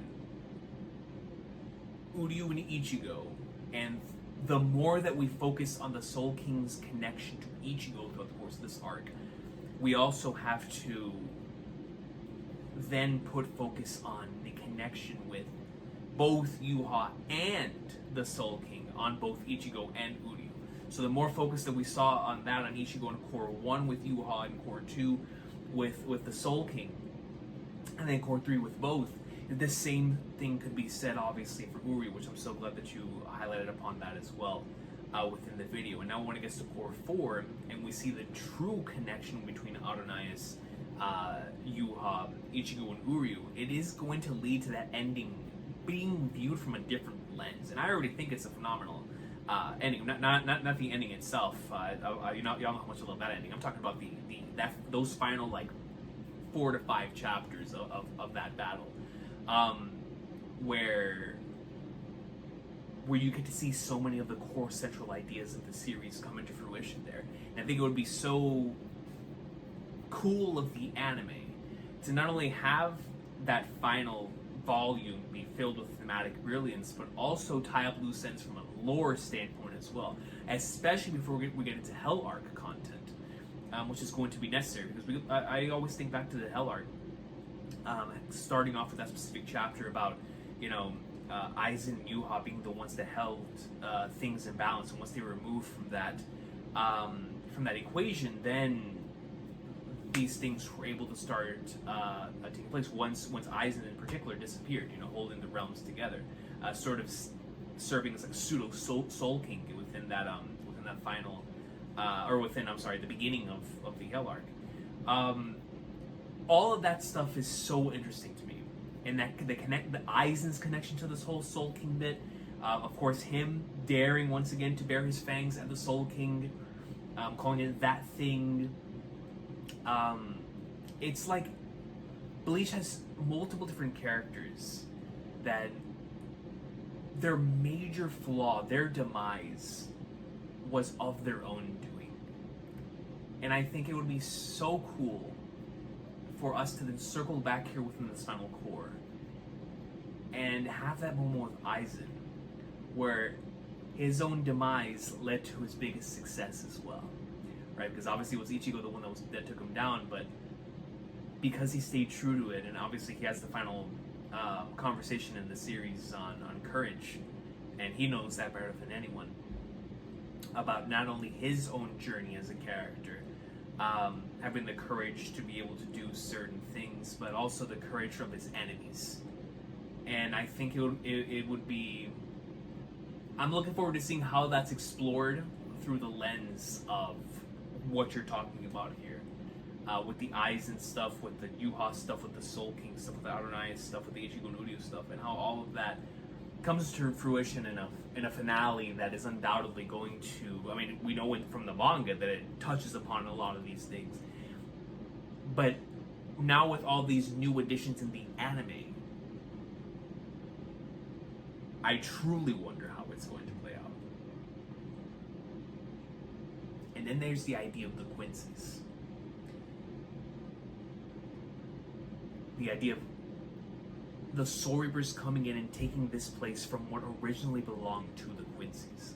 Uryu and Ichigo, and the more that we focus on the Soul King's connection to Ichigo throughout the course of this arc, we also have to then put focus on the connection with both Yuha and the Soul King, on both Ichigo and Uryu. So the more focus that we saw on that on Ichigo in Core 1 with Yuha and Core 2 with the Soul King, and then Core 3 with both, the same thing could be said obviously for Uryu, which I'm so glad that you highlighted upon that as well within the video. And now when it gets to Core 4 and we see the true connection between Adonais, Yuha, Ichigo, and Uryu, it is going to lead to that ending being viewed from a different lens. And I already think it's a phenomenal ending, not the ending itself. Y'all know how much I love that ending. I'm talking about those final like 4 to 5 chapters of that battle, where you get to see so many of the core central ideas of the series come into fruition there. And I think it would be so cool of the anime to not only have that final volume be filled with thematic brilliance, but also tie up loose ends from a lore standpoint as well, especially before we get into Hell Arc content, which is going to be necessary, because I always think back to the Hell Arc, starting off with that specific chapter about, Aizen and Yuha being the ones that held things in balance, and once they were removed from that equation, then these things were able to start taking place once Aizen in particular disappeared, holding the realms together, sort of serving as like a pseudo soul king within that final, the beginning of the Hell Arc. All of that stuff is so interesting to me, and the Aizen's connection to this whole Soul King bit, of course him daring once again to bare his fangs at the Soul King, calling it that thing. It's like Bleach has multiple different characters that their major flaw, their demise, was of their own doing. And I think it would be so cool for us to then circle back here within this final core and have that moment with Aizen where his own demise led to his biggest success as well. Right, because obviously it was Ichigo the one that took him down, but because he stayed true to it, and obviously he has the final conversation in the series on courage, and he knows that better than anyone, about not only his own journey as a character, having the courage to be able to do certain things, but also the courage from his enemies. And I think it would be... I'm looking forward to seeing how that's explored through the lens of what you're talking about here, with the Aizen stuff, with the Yuha stuff, with the Soul King stuff, with the Adonai stuff, with the Ichigo and Uryu stuff, and how all of that comes to fruition in a finale that is undoubtedly going to... I mean, we know from the manga that it touches upon a lot of these things, but now with all these new additions in the anime, I truly wonder how it's going to play out. And then there's the idea of the Quincy's. The idea of the Soul Reapers coming in and taking this place from what originally belonged to the Quincy's.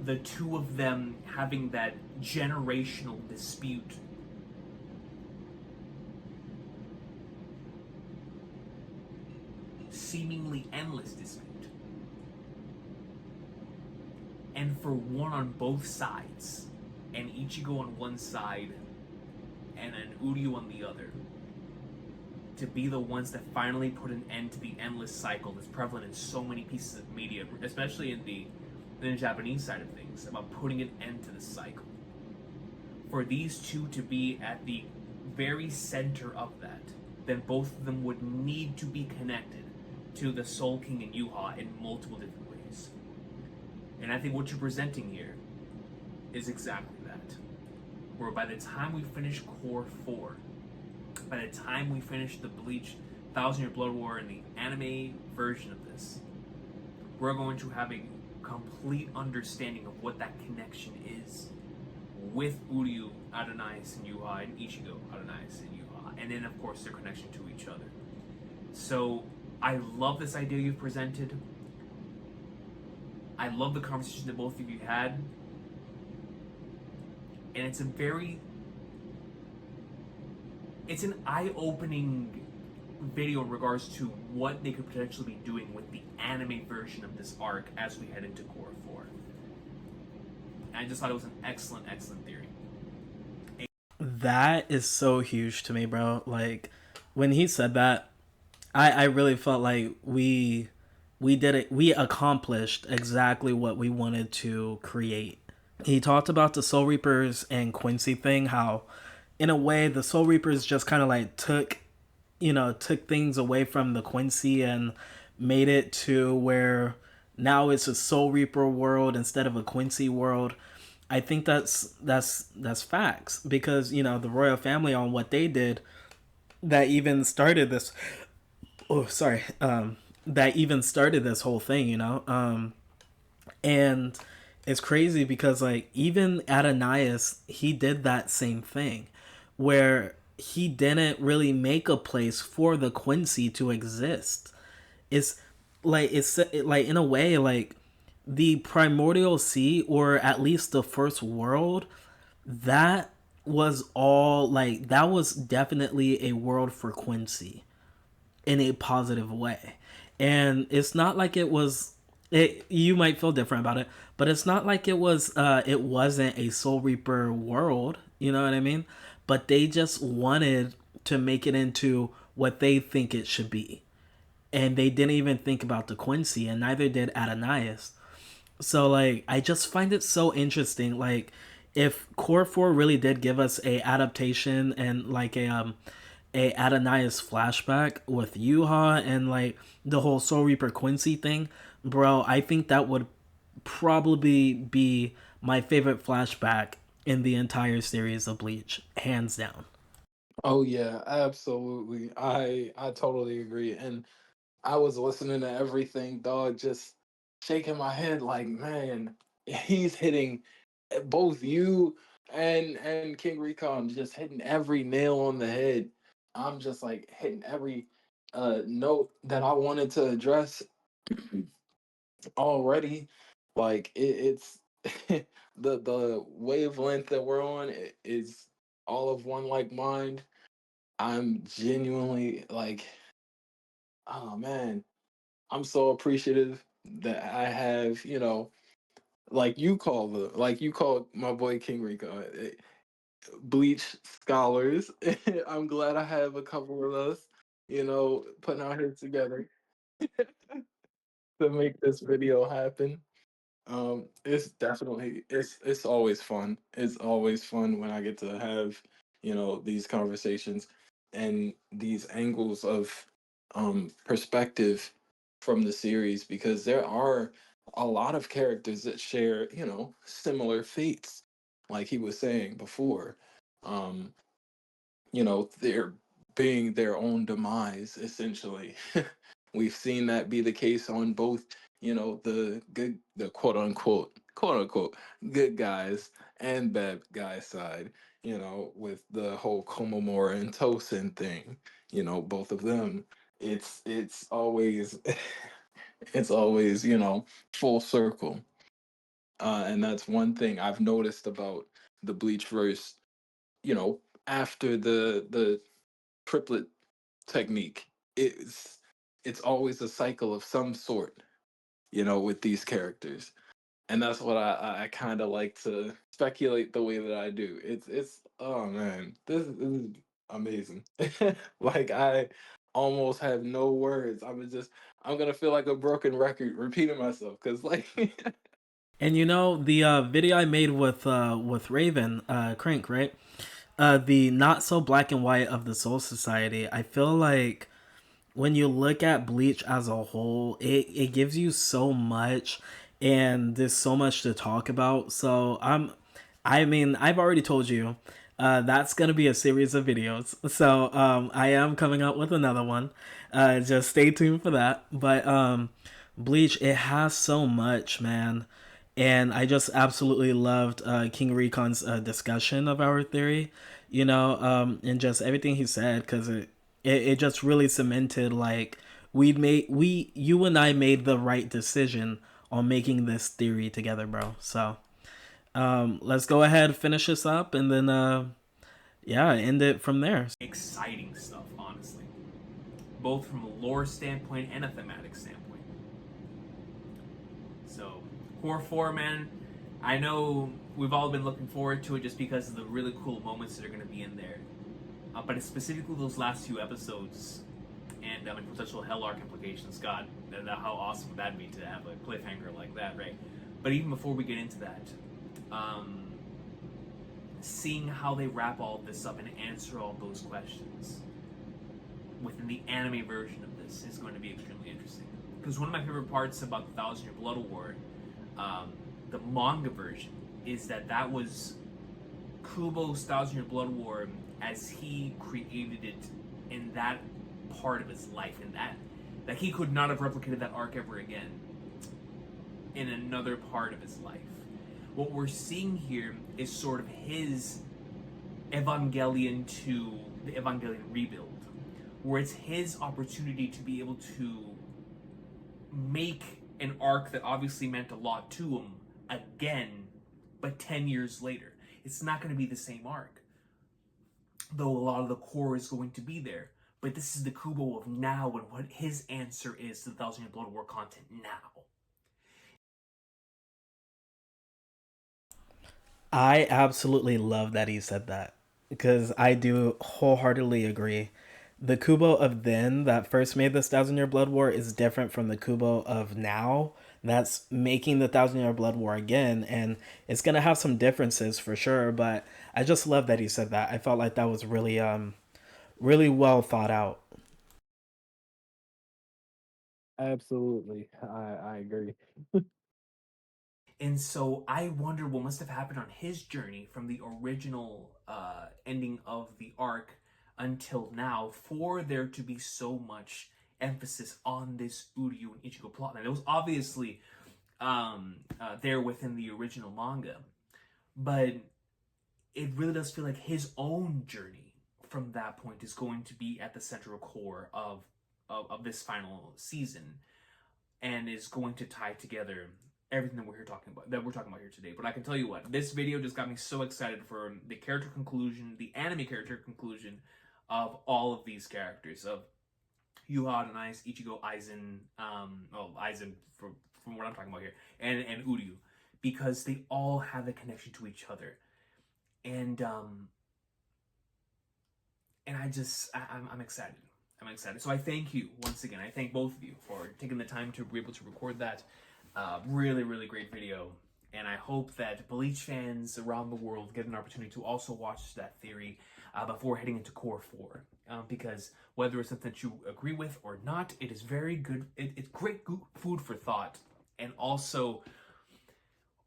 The two of them having that generational dispute. Seemingly endless dispute. And for one on both sides, and Ichigo on one side, and an Uryu on the other, to be the ones that finally put an end to the endless cycle that's prevalent in so many pieces of media, especially in the Japanese side of things, about putting an end to the cycle. For these two to be at the very center of that, then both of them would need to be connected to the Soul King and Yuha in multiple different ways. And I think what you're presenting here is exactly that. Where by the time we finish Core 4, by the time we finish the Bleach 1000 Year Blood War and the anime version of this, we're going to have a complete understanding of what that connection is with Uryu, Adonai, and Yuha, and Ichigo, Adonai, and Yuha, and then of course their connection to each other. So I love this idea you've presented. I love the conversation that both of you had. And it's an eye-opening video in regards to what they could potentially be doing with the anime version of this arc as we head into Core 4. And I just thought it was an excellent theory. That is so huge to me, bro. Like, when he said that, I really felt like we did it. We accomplished exactly what we wanted to create. He talked about the Soul Reapers and Quincy thing, how in a way the Soul Reapers just kind of like took things away from the Quincy and made it to where now it's a Soul Reaper world instead of a Quincy world. I think that's facts, because the royal family on what they did, that even started this. Oh, sorry. That even started this whole thing. And it's crazy because like even Adonias, he did that same thing, where he didn't really make a place for the Quincy to exist. It's like in a way like the primordial sea, or at least the first world, that was all like that was definitely a world for Quincy in a positive way. And it's not like you might feel different about it, but it's not like it wasn't a Soul Reaper world, you know what I mean? But they just wanted to make it into what they think it should be. And they didn't even think about the Quincy, and neither did Adonias. So like I just find it so interesting. Like if Core 4 really did give us a adaptation and like a Adonias flashback with Yuha and like the whole Soul Reaper Quincy thing, bro, I think that would probably be my favorite flashback in the entire series of Bleach, hands down. Oh yeah, absolutely. I totally agree. And I was listening to everything, dog, just shaking my head like, man, he's hitting both you and King Recon, just hitting every nail on the head. I'm just like hitting every note that I wanted to address already. Like it's the wavelength that we're on is all of one like mind. I'm genuinely like, oh man, I'm so appreciative that I have, like you called my boy King Rico, Bleach scholars. I'm glad I have a couple of us, putting our heads together to make this video happen. It's definitely it's always fun. It's always fun when I get to have, these conversations and these angles of perspective from the series, because there are a lot of characters that share, similar fates, like he was saying before. Um, they're being their own demise, essentially. We've seen that be the case on both, the quote unquote good guys and bad guy side, with the whole Komomora and Tosin thing, both of them. It's always it's always, full circle. And that's one thing I've noticed about the Bleach verse, after the triplet technique. It's always a cycle of some sort, with these characters. And that's what I kind of like to speculate the way that I do. It's oh man, this is amazing. Like I almost have no words. I'm gonna feel like a broken record repeating myself, because like And the video I made with Raven, Crank, right? The not so black and white of the Soul Society. I feel like when you look at Bleach as a whole, it gives you so much, and there's so much to talk about. So I mean, I've already told you, that's gonna be a series of videos. So I am coming up with another one. Just stay tuned for that. But Bleach, it has so much, man. And I just absolutely loved King Recon's discussion of our theory, and just everything he said, because it just really cemented like you and I made the right decision on making this theory together, bro. So let's go ahead, finish this up, and then yeah, end it from there. Exciting stuff, honestly. both from a lore standpoint and a thematic standpoint. So, Core 4, man, I know we've all been looking forward to it just because of the really cool moments that are going to be in there. But it's specifically those last few episodes and potential Hell Arc implications. God, how awesome would that be to have a cliffhanger like that, right? But even before we get into that, seeing how they wrap all this up and answer all those questions within the anime version of this is going to be extremely interesting. Because one of my favorite parts about the Thousand Year Blood War, the manga version, is that was Kubo's Thousand Year Blood War as he created it in that part of his life, and that he could not have replicated that arc ever again in another part of his life. What we're seeing here is sort of his Evangelion to the Evangelion rebuild, where it's his opportunity to be able to make an arc that obviously meant a lot to him again, but 10 years later. It's not going to be the same arc, though a lot of the core is going to be there. But this is the Kubo of now and what his answer is to the Thousand Year Blood War content now. I absolutely love that he said that, because I do wholeheartedly agree. The Kubo of then that first made this Thousand Year Blood War is different from the Kubo of now that's making the Thousand Year Blood War again, and it's gonna have some differences for sure. But I just love that he said that. I felt like that was really well thought out. Absolutely, I agree. And so I wonder what must have happened on his journey from the original ending of the arc until now for there to be so much emphasis on this Uryu and Ichigo plotline. It was obviously there within the original manga, but it really does feel like his own journey from that point is going to be at the central core of this final season, and is going to tie together everything that we're talking about here today. But I can tell you what, this video just got me so excited for the character conclusion, the anime character conclusion of all of these characters, of Yuha and Ice, Ichigo, Aizen, Aizen from what I'm talking about here, and Uryu, because they all have a connection to each other, and I'm excited. I'm excited. So I thank you once again. I thank both of you for taking the time to be able to record that. Really, really great video. And I hope that Bleach fans around the world get an opportunity to also watch that theory before heading into Core 4. Because whether it's something that you agree with or not, it is very good. It's great food for thought. And also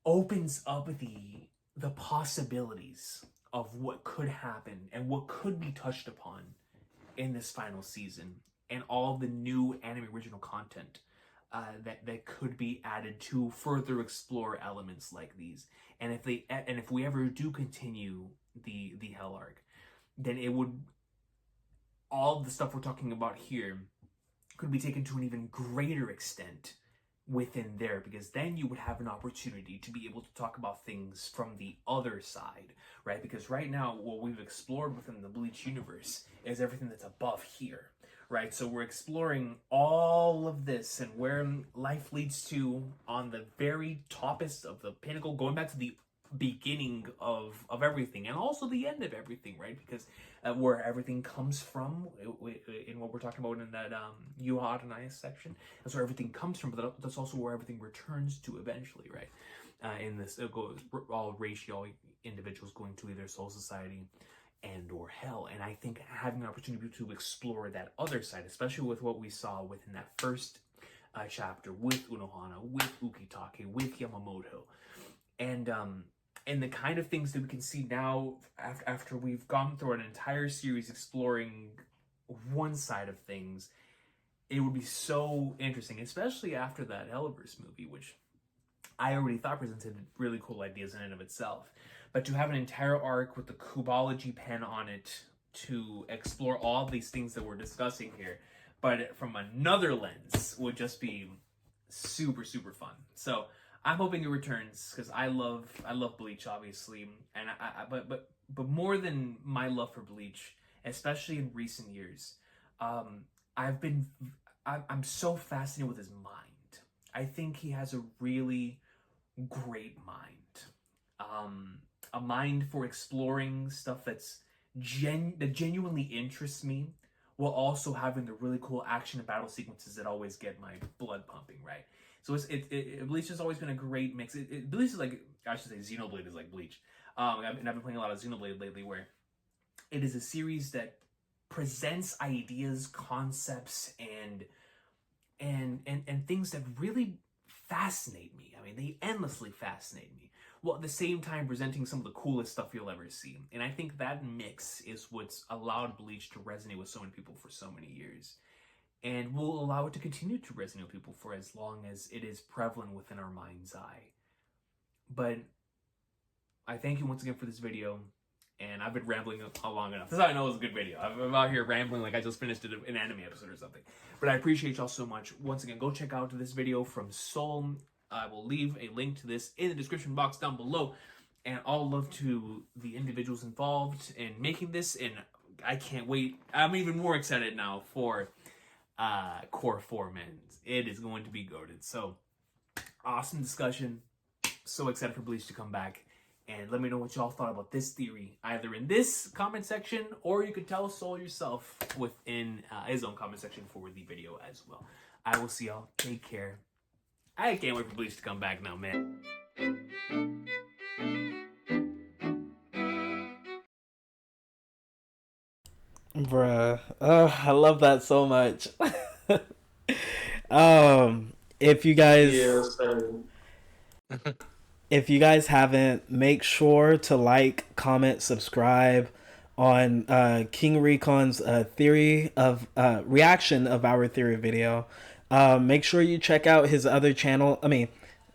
opens up the possibilities of what could happen and what could be touched upon in this final season, and all the new anime original content that could be added to further explore elements like these. And if we ever do continue the Hell Arc, then it would, all the stuff we're talking about here could be taken to an even greater extent within there, because then you would have an opportunity to be able to talk about things from the other side, right? Because right now what we've explored within the Bleach universe is everything that's above here, right? So we're exploring all of this and where life leads to on the very toppest of the pinnacle, going back to the beginning of everything, and also the end of everything, right? Because where everything comes from in what we're talking about in that Yuha and Ice section, that's where everything comes from, but that's also where everything returns to eventually, right? In this, it goes all ratio individuals going to either Soul Society and or Hell. And I think having an opportunity to explore that other side, especially with what we saw within that first chapter with Unohana, with Ukitake, with Yamamoto, and the kind of things that we can see now after we've gone through an entire series exploring one side of things, it would be so interesting, especially after that Hellverse movie, which I already thought presented really cool ideas in and of itself. But to have an entire arc with the Kubology pen on it to explore all these things that we're discussing here, but from another lens, would just be super, super fun. So I'm hoping it returns, because I love Bleach, obviously, and but more than my love for Bleach, especially in recent years, I'm so fascinated with his mind. I think he has a really great mind. Um, a mind for exploring stuff that genuinely interests me, while also having the really cool action and battle sequences that always get my blood pumping, right? So Bleach has always been a great mix. Bleach is like, I should say, Xenoblade is like Bleach. And I've been playing a lot of Xenoblade lately, where it is a series that presents ideas, concepts, and things that really fascinate me. I mean, they endlessly fascinate me, while at the same time presenting some of the coolest stuff you'll ever see. And I think that mix is what's allowed Bleach to resonate with so many people for so many years, and will allow it to continue to resonate with people for as long as it is prevalent within our mind's eye. But I thank you once again for this video, and I've been rambling long enough. This is how I know it was a good video. I'm out here rambling like I just finished an anime episode or something. But I appreciate y'all so much. Once again, go check out this video from Soul. I will leave a link to this in the description box down below. And all love to the individuals involved in making this, and I can't wait. I'm even more excited now for Core 4, man. It is going to be goated. So, awesome discussion. So excited for Bleach to come back. And let me know what y'all thought about this theory, either in this comment section, or you could tell Soul yourself within his own comment section for the video as well. I will see y'all. Take care. I can't wait for Bleach to come back now, man. Bruh, I love that so much. If you guys, Yeah, same. if you guys haven't, make sure to like, comment, subscribe on King Recon's theory of reaction of our theory video. Make sure you check out his other channel.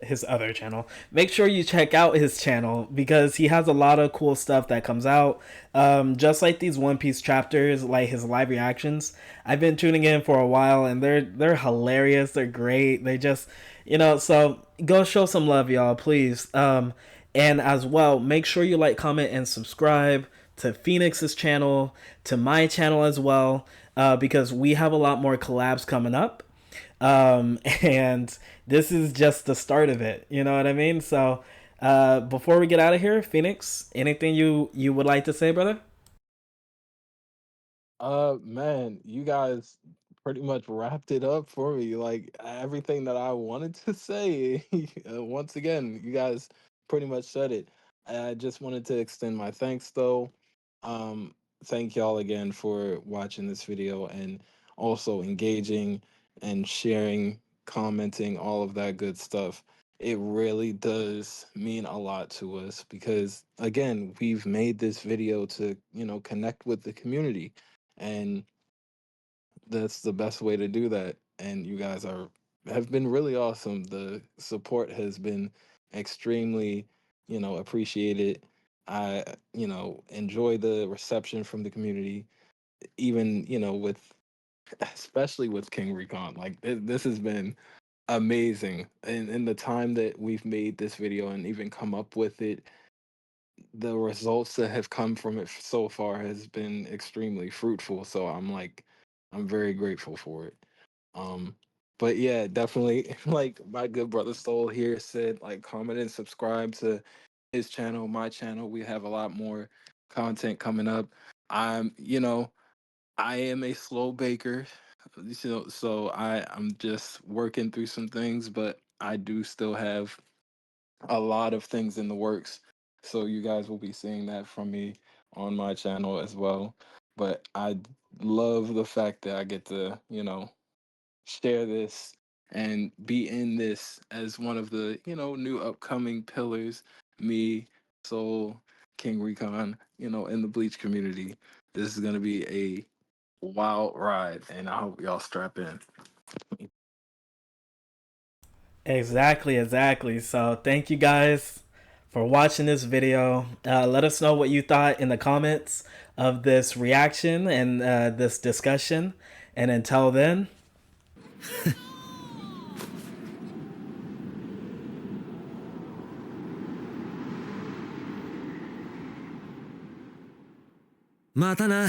His other channel. Make sure you check out his channel because he has a lot of cool stuff that comes out. Just like these One Piece chapters, like his live reactions. I've been tuning in for a while and they're hilarious. They're great. They just, so go show some love, y'all, please. And as well, make sure you like, comment, and subscribe to Phoenix's channel, to my channel as well, because we have a lot more collabs coming up. And this is just the start of it, you know what I mean? So before we get out of here, Phoenix, anything you would like to say, brother? Man, you guys pretty much wrapped it up for me. Like everything that I wanted to say. Once again, you guys pretty much said it. I just wanted to extend my thanks though. Um, Thank y'all again for watching this video and also engaging and sharing, commenting, all of that good stuff. It really does mean a lot to us because again, we've made this video to, connect with the community, and that's the best way to do that. And you guys have been really awesome. The support has been extremely, appreciated. I, enjoy the reception from the community, even, with especially with King Recon. Like this has been amazing. And in the time that we've made this video and even come up with it, the results that have come from it so far has been extremely fruitful. So I'm very grateful for it. Um, but yeah, definitely like my good brother Soul here said, like comment and subscribe to his channel, my channel. We have a lot more content coming up. I am a slow baker, so I'm just working through some things, but I do still have a lot of things in the works. So you guys will be seeing that from me on my channel as well. But I love the fact that I get to, share this and be in this as one of the, new upcoming pillars, me, Soul, King Recon, in the Bleach community. This is gonna be a wild ride, and I hope y'all strap in. Exactly. So thank you guys for watching this video. Let us know what you thought in the comments of this reaction and this discussion. And until then, またな。